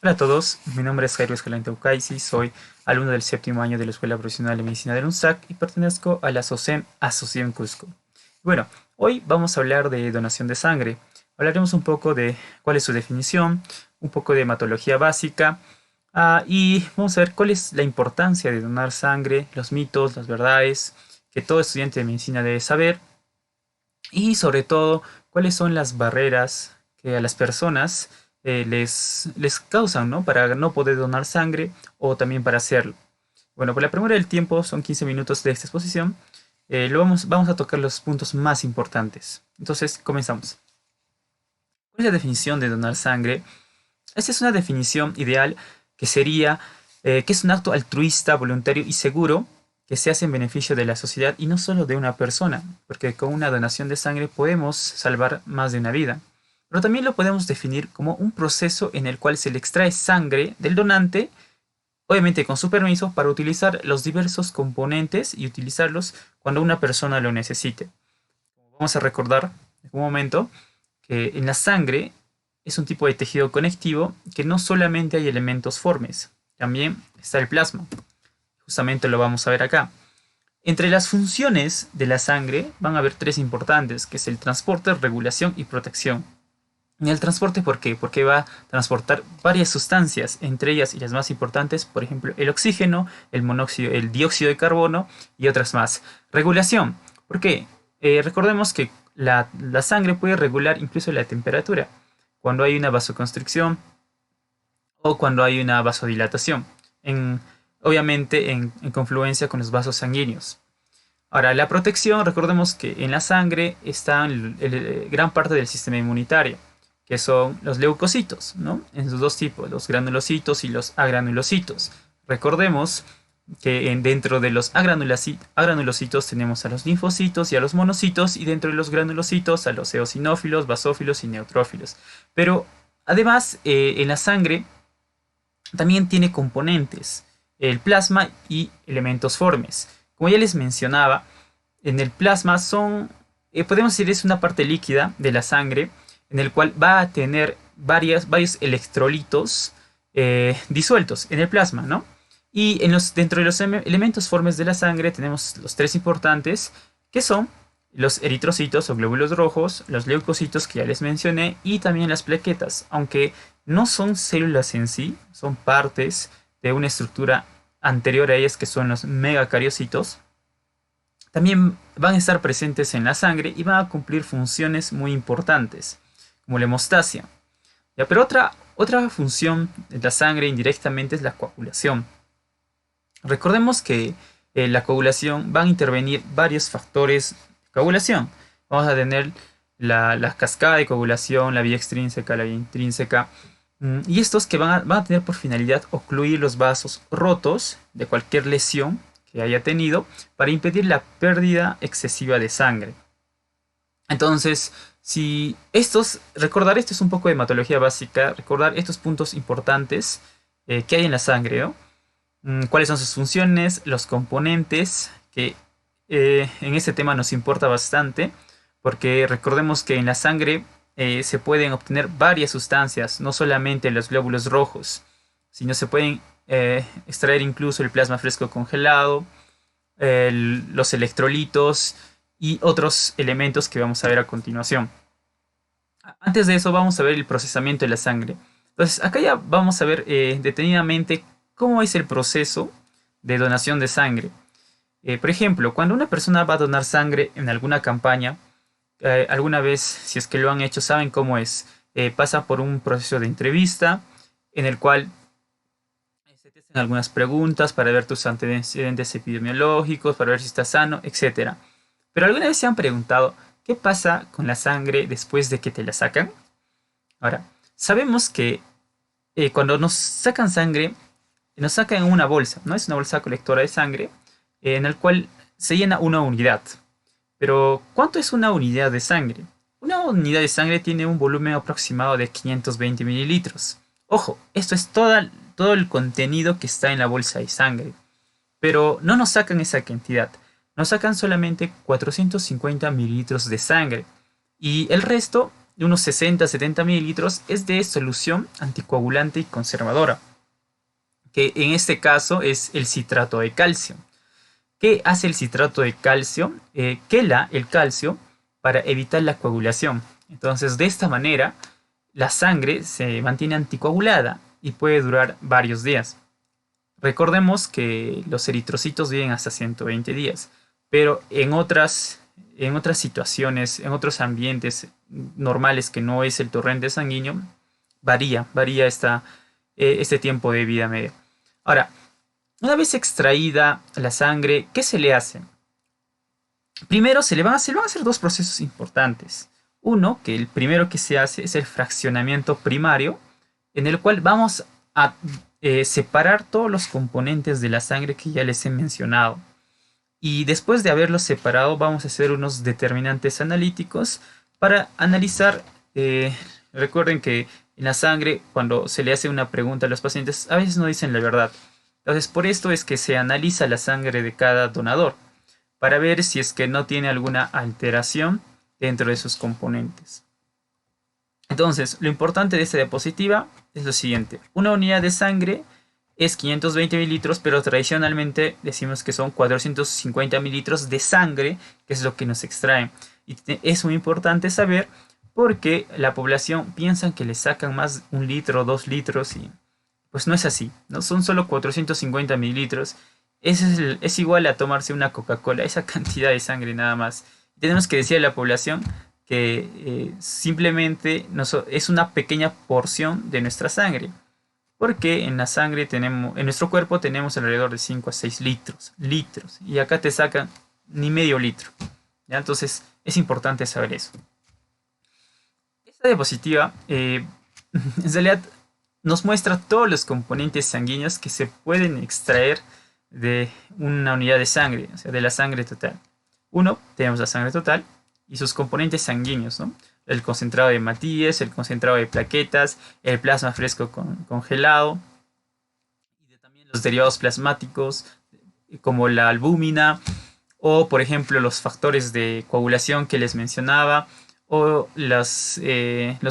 Hola a todos, mi nombre es Jairo Escalante Ucaisi, soy alumno del séptimo año de la Escuela Profesional de Medicina de UNSAC y pertenezco a la SOCEM Asociación Cusco. Bueno, hoy vamos a hablar de donación de sangre. Hablaremos un poco de cuál es su definición, un poco de hematología básica y vamos a ver cuál es la importancia de donar sangre, los mitos, las verdades que todo estudiante de medicina debe saber y sobre todo cuáles son las barreras que a las personas les causan, ¿no? Para no poder donar sangre o también para hacerlo. Bueno, por la primera del tiempo son 15 minutos de esta exposición. Vamos a tocar los puntos más importantes. Entonces, comenzamos. ¿Cuál es la definición de donar sangre? Esta es una definición ideal que sería que es un acto altruista, voluntario y seguro que se hace en beneficio de la sociedad y no solo de una persona, porque con una donación de sangre podemos salvar más de una vida. Pero también lo podemos definir como un proceso en el cual se le extrae sangre del donante, obviamente con su permiso, para utilizar los diversos componentes y utilizarlos cuando una persona lo necesite. Vamos a recordar en un momento que en la sangre es un tipo de tejido conectivo que no solamente hay elementos formes, también está el plasma. Justamente lo vamos a ver acá. Entre las funciones de la sangre van a haber tres importantes, que es el transporte, regulación y protección. En el transporte, ¿por qué? Porque va a transportar varias sustancias, entre ellas y las más importantes, por ejemplo, el oxígeno, el monóxido, el dióxido de carbono y otras más. Regulación, ¿por qué? Recordemos que la sangre puede regular incluso la temperatura cuando hay una vasoconstricción o cuando hay una vasodilatación, en, obviamente en confluencia con los vasos sanguíneos. Ahora, la protección, recordemos que en la sangre está gran parte del sistema inmunitario, que son los leucocitos, ¿no? En sus dos tipos, los granulocitos y los agranulocitos. Recordemos que dentro de los agranulocitos tenemos a los linfocitos y a los monocitos, y dentro de los granulocitos a los eosinófilos, basófilos y neutrófilos. Pero además, en la sangre también tiene componentes, el plasma y elementos formes. Como ya les mencionaba, en el plasma podemos decir, es una parte líquida de la sangre en el cual va a tener varios electrolitos disueltos en el plasma, ¿no? Y dentro de los elementos formes de la sangre tenemos los tres importantes, que son los eritrocitos o glóbulos rojos, los leucocitos que ya les mencioné y también las plaquetas, aunque no son células en sí, son partes de una estructura anterior a ellas que son los megacariocitos. También van a estar presentes en la sangre y van a cumplir funciones muy importantes, como la hemostasia. ¿Ya? Pero otra función de la sangre indirectamente es la coagulación. Recordemos que la coagulación van a intervenir varios factores de coagulación. Vamos a tener la cascada de coagulación, la vía extrínseca, la vía intrínseca, y estos que van a tener por finalidad ocluir los vasos rotos de cualquier lesión que haya tenido para impedir la pérdida excesiva de sangre. Entonces, recordar esto es un poco de hematología básica, recordar estos puntos importantes que hay en la sangre, ¿no? Cuáles son sus funciones, los componentes, que en este tema nos importa bastante, porque recordemos que en la sangre se pueden obtener varias sustancias, no solamente los glóbulos rojos, sino se pueden extraer incluso el plasma fresco congelado, los electrolitos y otros elementos que vamos a ver a continuación. Antes de eso vamos a ver el procesamiento de la sangre. Entonces acá ya vamos a ver detenidamente cómo es el proceso de donación de sangre. Por ejemplo, cuando una persona va a donar sangre en alguna campaña, alguna vez, si es que lo han hecho, saben cómo es. Pasa por un proceso de entrevista en el cual se te hacen algunas preguntas para ver tus antecedentes epidemiológicos, para ver si estás sano, etcétera. Pero alguna vez se han preguntado, ¿qué pasa con la sangre después de que te la sacan? Ahora, sabemos que cuando nos sacan sangre, nos sacan en una bolsa, ¿no? Es una bolsa colectora de sangre en el cual se llena una unidad. Pero, ¿cuánto es una unidad de sangre? Una unidad de sangre tiene un volumen aproximado de 520 mililitros. Ojo, esto es todo el contenido que está en la bolsa de sangre. Pero no nos sacan esa cantidad. Nos sacan solamente 450 mililitros de sangre. Y el resto de unos 60-70 mililitros es de solución anticoagulante y conservadora, que en este caso es el citrato de calcio. ¿Qué hace el citrato de calcio? Quela el calcio para evitar la coagulación. Entonces, de esta manera, la sangre se mantiene anticoagulada y puede durar varios días. Recordemos que los eritrocitos viven hasta 120 días, pero en otras situaciones, en otros ambientes normales que no es el torrente sanguíneo, varía este tiempo de vida media. Ahora, una vez extraída la sangre, ¿qué se le hace? Primero se van a hacer dos procesos importantes. Uno, que el primero que se hace es el fraccionamiento primario, en el cual vamos a separar todos los componentes de la sangre que ya les he mencionado. Y después de haberlos separado, vamos a hacer unos determinantes analíticos para analizar. Recuerden que en la sangre, cuando se le hace una pregunta a los pacientes, a veces no dicen la verdad. Entonces, por esto es que se analiza la sangre de cada donador para ver si es que no tiene alguna alteración dentro de sus componentes. Entonces, lo importante de esta diapositiva es lo siguiente. Una unidad de sangre es 520 mililitros, pero tradicionalmente decimos que son 450 mililitros de sangre, que es lo que nos extraen. Y es muy importante saber porque la población piensa que le sacan más 1 litro, 2 litros y pues no es así, ¿no? Son solo 450 mililitros. Es igual a tomarse una Coca-Cola, esa cantidad de sangre nada más. Tenemos que decir a la población que simplemente es una pequeña porción de nuestra sangre. Porque en la sangre en nuestro cuerpo tenemos alrededor de 5 a 6 litros. Y acá te sacan ni medio litro. ¿Ya? Entonces es importante saber eso. Esta diapositiva en realidad nos muestra todos los componentes sanguíneos que se pueden extraer de una unidad de sangre, o sea, de la sangre total. Uno, tenemos la sangre total y sus componentes sanguíneos, ¿no? El concentrado de Matías, el concentrado de plaquetas, el plasma fresco congelado, y también los derivados plasmáticos como la albúmina o, por ejemplo, los factores de coagulación que les mencionaba, o los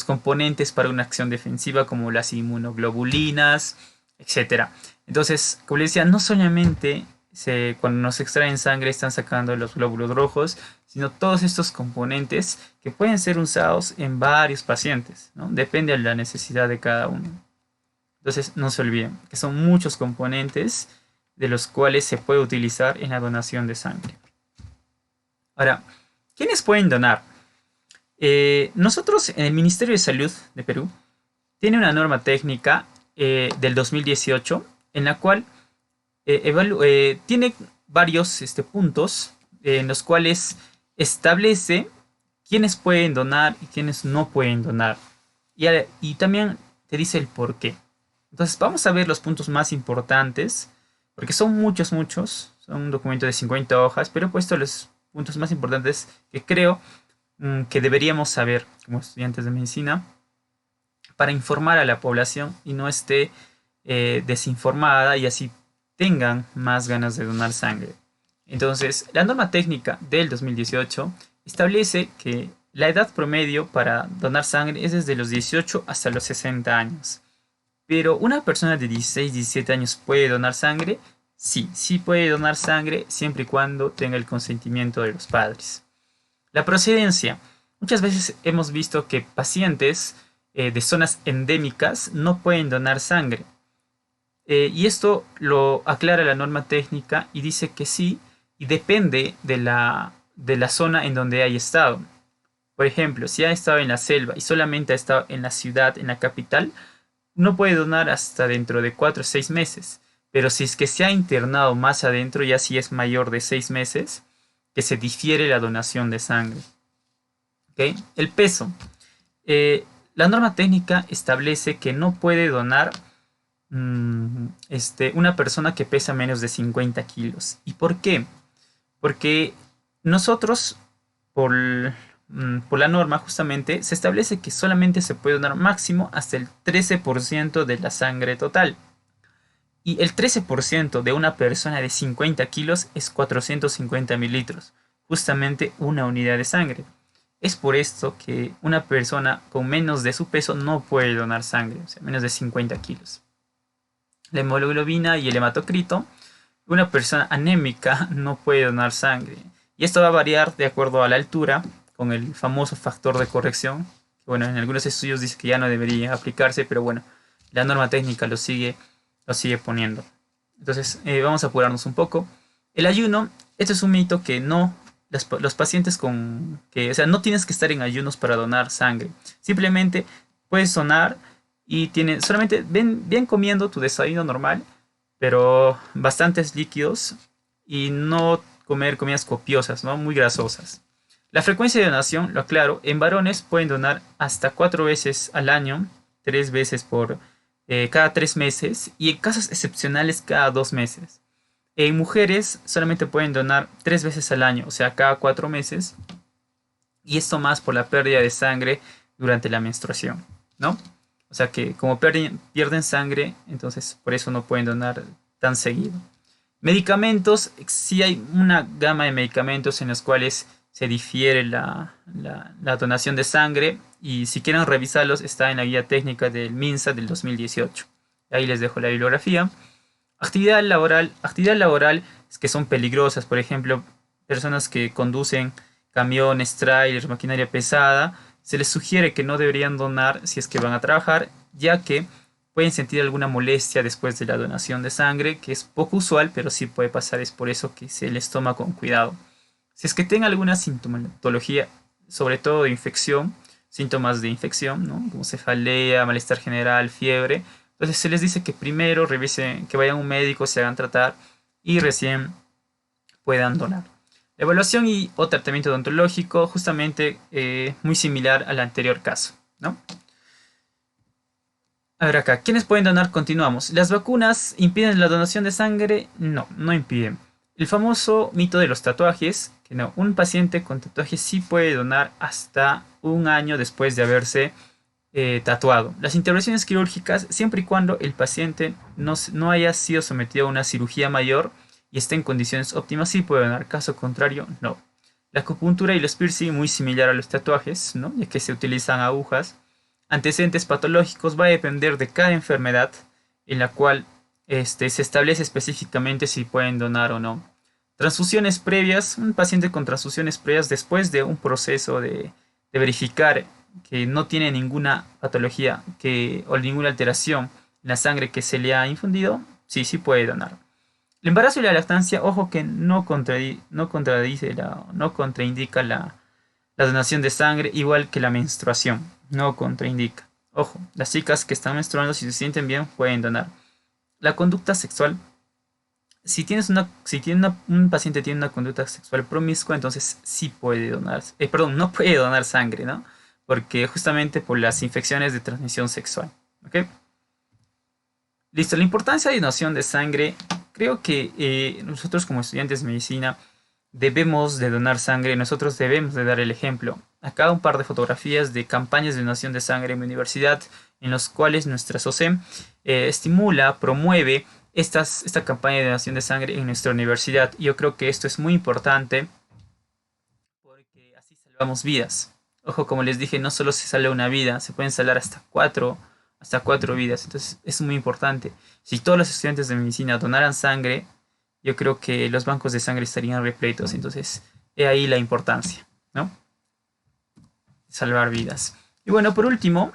componentes para una acción defensiva como las inmunoglobulinas, etcétera. Entonces, como les decía, no solamente cuando nos extraen sangre están sacando los glóbulos rojos, sino todos estos componentes que pueden ser usados en varios pacientes, ¿no? Depende de la necesidad de cada uno. Entonces, no se olviden que son muchos componentes de los cuales se puede utilizar en la donación de sangre. Ahora, ¿quiénes pueden donar? Nosotros en el Ministerio de Salud de Perú tiene una norma técnica del 2018 en la cual tiene varios puntos en los cuales establece quiénes pueden donar y quiénes no pueden donar. Y también te dice el por qué. Entonces vamos a ver los puntos más importantes, porque son muchos. Son un documento de 50 hojas, pero he puesto los puntos más importantes que creo que deberíamos saber como estudiantes de medicina para informar a la población y no esté desinformada y así tengan más ganas de donar sangre. Entonces, la norma técnica del 2018 establece que la edad promedio para donar sangre es desde los 18 hasta los 60 años. Pero una persona de 16, 17 años puede donar sangre. Sí puede donar sangre siempre y cuando tenga el consentimiento de los padres. La procedencia. Muchas veces hemos visto que pacientes de zonas endémicas no pueden donar sangre. Y esto lo aclara la norma técnica y dice que sí, y depende de la zona en donde haya estado. Por ejemplo, si ha estado en la selva y solamente ha estado en la ciudad, en la capital, no puede donar hasta dentro de 4 o 6 meses. Pero si es que se ha internado más adentro, ya si es mayor de 6 meses, que se difiere la donación de sangre. ¿Okay? El peso. La norma técnica establece que no puede donar una persona que pesa menos de 50 kilos. ¿Y por qué? Porque nosotros, por la norma justamente, se establece que solamente se puede donar máximo hasta el 13% de la sangre total. Y el 13% de una persona de 50 kilos es 450 mililitros, justamente una unidad de sangre. Es por esto que una persona con menos de su peso no puede donar sangre, o sea, menos de 50 kilos. La hemoglobina y el hematocrito, una persona anémica no puede donar sangre. Y esto va a variar de acuerdo a la altura, con el famoso factor de corrección. Que bueno, en algunos estudios dice que ya no debería aplicarse, pero bueno, la norma técnica lo sigue poniendo. Entonces, vamos a apurarnos un poco. El ayuno, esto es un mito que no, los pacientes con que, o sea, no tienes que estar en ayunos para donar sangre. Simplemente puedes donar y tiene, solamente ven comiendo tu desayuno normal, pero bastantes líquidos y no comer comidas copiosas, ¿no? Muy grasosas. La frecuencia de donación, lo aclaro, en varones pueden donar hasta 4 veces al año, 3 veces por cada 3 meses y en casos excepcionales cada 2 meses. En mujeres solamente pueden donar 3 veces al año, o sea, cada 4 meses, y esto más por la pérdida de sangre durante la menstruación, ¿no? O sea que como pierden sangre, entonces por eso no pueden donar tan seguido. Medicamentos, sí hay una gama de medicamentos en los cuales se difiere la donación de sangre y si quieren revisarlos está en la guía técnica del MINSA del 2018. Ahí les dejo la bibliografía. Actividad laboral es que son peligrosas, por ejemplo, personas que conducen camiones, trailers, maquinaria pesada, se les sugiere que no deberían donar si es que van a trabajar, ya que pueden sentir alguna molestia después de la donación de sangre, que es poco usual, pero sí puede pasar, es por eso que se les toma con cuidado. Si es que tengan alguna sintomatología, sobre todo de infección, síntomas de infección, ¿no? Como cefalea, malestar general, fiebre, entonces se les dice que primero revisen, que vayan a un médico, se hagan tratar y recién puedan donar. La evaluación y o tratamiento odontológico, justamente muy similar al anterior caso, ¿no? A ver acá, ¿quiénes pueden donar? Continuamos. ¿Las vacunas impiden la donación de sangre? No, no impiden. El famoso mito de los tatuajes, que no, un paciente con tatuajes sí puede donar hasta un año después de haberse tatuado. Las intervenciones quirúrgicas, siempre y cuando el paciente no haya sido sometido a una cirugía mayor y esté en condiciones óptimas, sí puede donar. Caso contrario, no. La acupuntura y los piercing, muy similar a los tatuajes, ¿no? Ya que se utilizan agujas. Antecedentes patológicos, va a depender de cada enfermedad en la cual se establece específicamente si pueden donar o no. Transfusiones previas, un paciente con transfusiones previas después de un proceso de verificar que no tiene ninguna patología o ninguna alteración en la sangre que se le ha infundido, sí, sí puede donar. El embarazo y la lactancia, ojo que no contraindica la donación de sangre, igual que la menstruación, no contraindica. Ojo, las chicas que están menstruando, si se sienten bien, pueden donar. La conducta sexual, un paciente tiene una conducta sexual promiscua, entonces sí puede donar, perdón, no puede donar sangre, ¿no? Porque justamente por las infecciones de transmisión sexual, ¿ok? Listo, la importancia de donación de sangre, creo que nosotros como estudiantes de medicina debemos de donar sangre, nosotros debemos de dar el ejemplo. Acá un par de fotografías de campañas de donación de sangre en mi universidad, en los cuales nuestra SOCEM estimula, promueve esta campaña de donación de sangre en nuestra universidad. Yo creo que esto es muy importante porque así salvamos vidas. Ojo, como les dije, no solo se salva una vida, se pueden salvar hasta cuatro vidas. Entonces es muy importante. Si todos los estudiantes de medicina donaran sangre, yo creo que los bancos de sangre estarían repletos. Entonces, he ahí la importancia, ¿no? Salvar vidas. Y bueno, por último,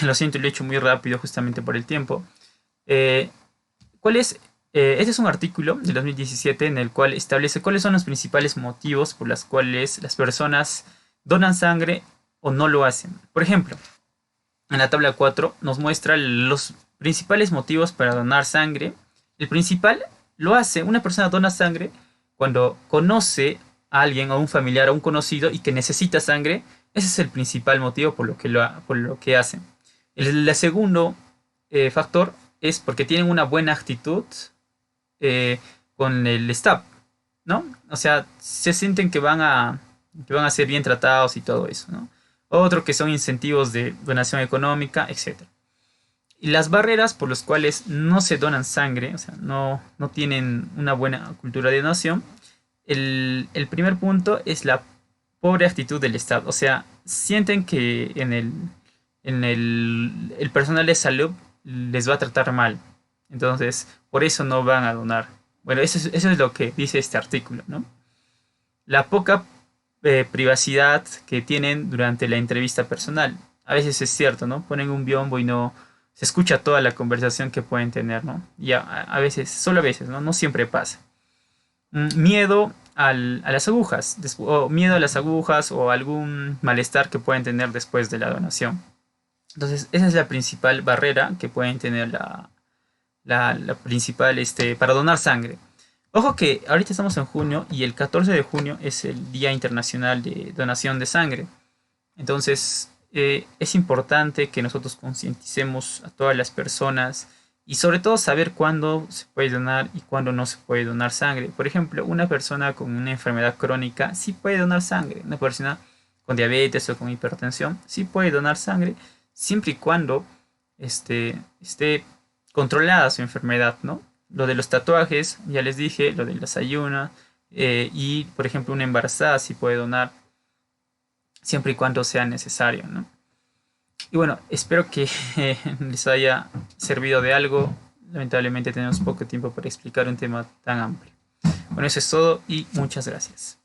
lo siento, lo he hecho muy rápido justamente por el tiempo. Eh, ¿Cuál es? Este es un artículo del 2017 en el cual establece cuáles son los principales motivos por los cuales las personas donan sangre o no lo hacen. Por ejemplo, en la tabla 4 nos muestra los principales motivos para donar sangre. El principal lo hace, una persona dona sangre cuando conoce a alguien, a un familiar, a un conocido y que necesita sangre. Ese es el principal motivo por lo que hacen. El segundo factor es porque tienen una buena actitud con el staff, ¿no? O sea, se sienten que van a ser bien tratados y todo eso, ¿no? Otro que son incentivos de donación económica, etcétera. Y las barreras por las cuales no se donan sangre, o sea, no tienen una buena cultura de donación. El primer punto es pobre actitud del Estado. O sea, sienten que el personal de salud les va a tratar mal. Entonces, por eso no van a donar. Bueno, eso es lo que dice este artículo, ¿no? La poca privacidad que tienen durante la entrevista personal. A veces es cierto, ¿no? Ponen un biombo y no se escucha toda la conversación que pueden tener, ¿no? Y a veces, solo a veces, ¿no? No siempre pasa. Miedo a las agujas, o miedo a las agujas o algún malestar que pueden tener después de la donación. Entonces, esa es la principal barrera que pueden tener la principal para donar sangre. Ojo que ahorita estamos en junio y el 14 de junio es el Día Internacional de Donación de Sangre. Entonces, es importante que nosotros concienticemos a todas las personas y sobre todo saber cuándo se puede donar y cuándo no se puede donar sangre. Por ejemplo, una persona con una enfermedad crónica sí puede donar sangre. Una persona con diabetes o con hipertensión sí puede donar sangre siempre y cuando esté controlada su enfermedad, ¿no? Lo de los tatuajes, ya les dije, lo de las ayunas y, por ejemplo, una embarazada sí puede donar siempre y cuando sea necesario, ¿no? Y bueno, espero que les haya servido de algo. Lamentablemente tenemos poco tiempo para explicar un tema tan amplio. Bueno, eso es todo y muchas gracias.